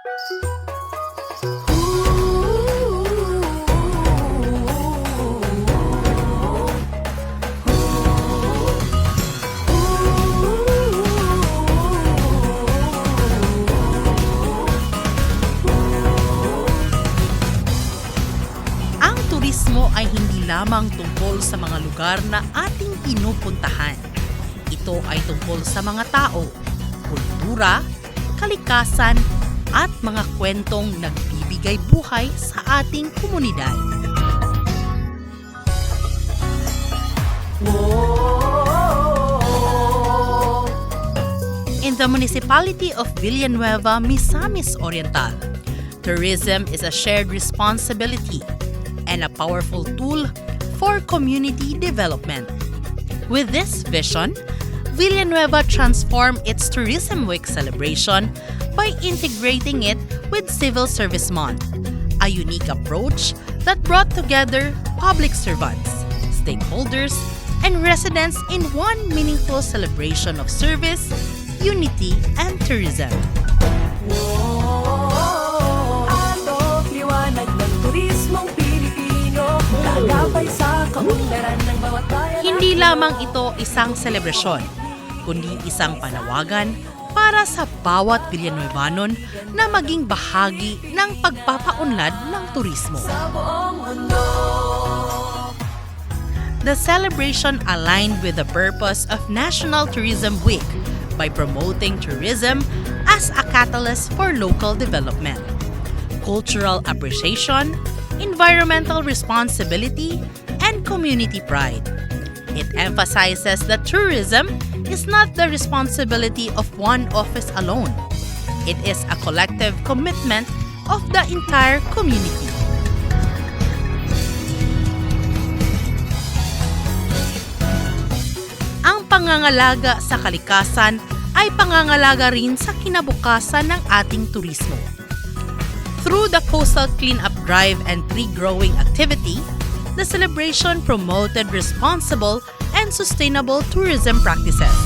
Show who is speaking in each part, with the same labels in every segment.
Speaker 1: Ang turismo ay hindi lamang tungkol sa mga lugar na ating pinupuntahan. Ito ay tungkol sa mga tao, kultura, kalikasan, at mga kwentong nagbibigay buhay sa ating komunidad. In the municipality of Villanueva, Misamis Oriental, tourism is a shared responsibility and a powerful tool for community development. With this vision, Villanueva transformed its Tourism Week celebration by integrating it with Civil Service Month, a unique approach that brought together public servants, stakeholders, and residents in one meaningful celebration of service, unity, and tourism.
Speaker 2: Atok, liwanag ng turismong Pilipino, lalabay sa kaunlaran ng bawat bayan.
Speaker 1: Hindi lamang ito isang selebrasyon, kundi isang panawagan para sa bawat Villanuevanon na maging bahagi ng pagpapaunlad ng turismo.
Speaker 2: Sa buong mundo.
Speaker 1: The celebration aligned with the purpose of National Tourism Week by promoting tourism as a catalyst for local development, cultural appreciation, environmental responsibility, and community pride. It emphasizes that tourism is not the responsibility of one office alone. It is a collective commitment of the entire community. Ang pangangalaga sa kalikasan ay pangangalaga rin sa kinabukasan ng ating turismo. Through the Coastal Cleanup Drive and tree growing activity, the celebration promoted responsible and sustainable tourism practices.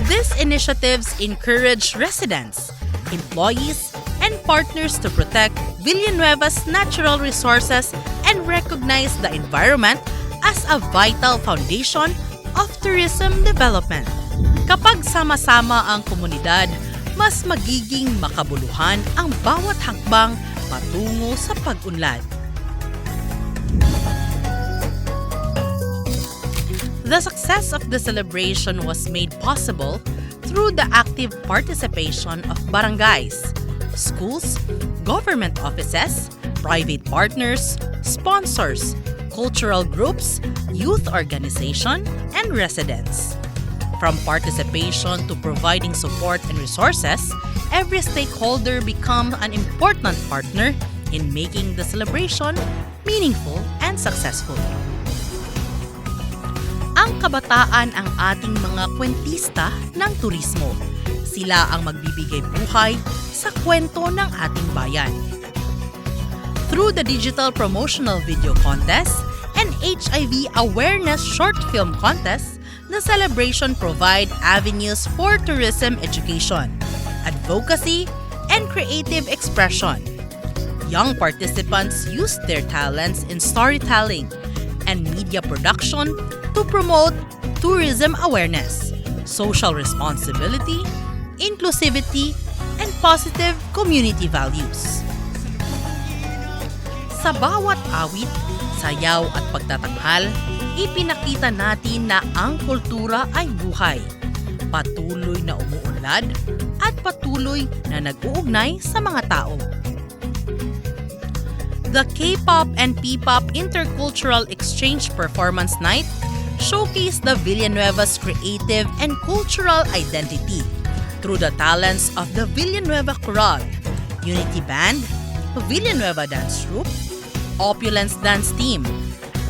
Speaker 1: These initiatives encourage residents, employees, and partners to protect Villanueva's natural resources and recognize the environment as a vital foundation of tourism development. Kapag sama-sama ang komunidad, mas magiging makabuluhan ang bawat hakbang patungo sa pag-unlad. The success of the celebration was made possible through the active participation of barangays, schools, government offices, private partners, sponsors, cultural groups, youth organization, and residents. From participation to providing support and resources, every stakeholder becomes an important partner in making the celebration meaningful and successful. Ang kabataan ang ating mga kwentista ng turismo. Sila ang magbibigay buhay sa kwento ng ating bayan. Through the digital promotional video contest and HIV awareness short film contest, the celebration provide avenues for tourism education, advocacy, and creative expression. Young participants used their talents in storytelling and media production to promote tourism awareness, social responsibility, inclusivity, and positive community values. Sa bawat awit, sayaw at pagtatanghal, ipinakita natin na ang kultura ay buhay, patuloy na umuunlad, at patuloy na nag-uugnay sa mga tao. The K-pop and P-pop Intercultural Exchange Performance Night showcased the Villanueva's creative and cultural identity through the talents of the Villanueva Chorale, Unity Band, Villanueva Dance Troupe, Opulence Dance Team,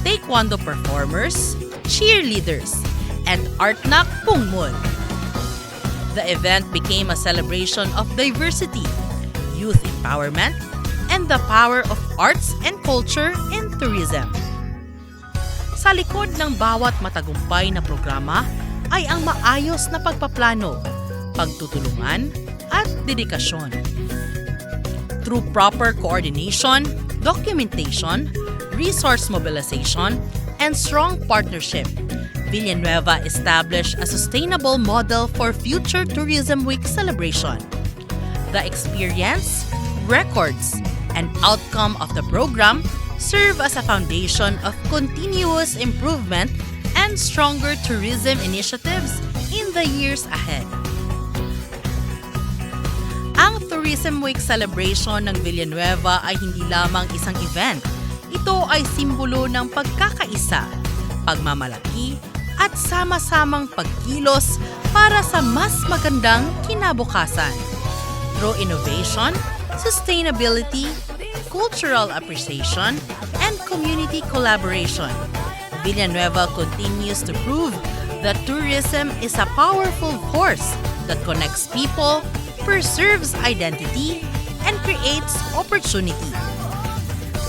Speaker 1: Taekwondo performers, cheerleaders, and Artnak Pungmul. The event became a celebration of diversity, youth empowerment, and the power of arts and culture in tourism. Sa likod ng bawat matagumpay na programa ay ang maayos na pagpaplano, pagtutulungan at dedikasyon. Through proper coordination, documentation, resource mobilization, and strong partnership, Villanueva established a sustainable model for future Tourism Week celebration. The experience, records, and outcome of the program serve as a foundation of continuous improvement and stronger tourism initiatives in the years ahead. Ang Tourism Week celebration ng Villanueva ay hindi lamang isang event. Ito ay simbolo ng pagkakaisa, pagmamalaki, at sama-samang pagkilos para sa mas magandang kinabukasan. Through innovation, sustainability, cultural appreciation, and community collaboration, Villanueva continues to prove that tourism is a powerful force that connects people, preserves identity, and creates opportunity.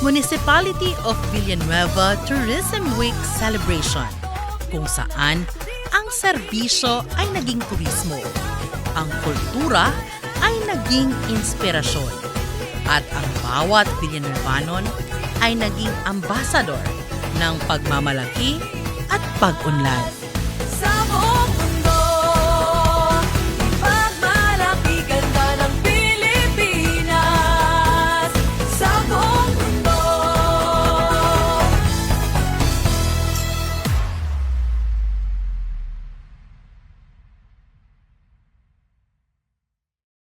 Speaker 1: Municipality of Villanueva Tourism Week Celebration, kung saan ang serbisyo ay naging turismo, ang kultura ay naging inspirasyon, at ang bawat Villanuevanon ay naging ambasador ng pagmamalaki at pag-unlad.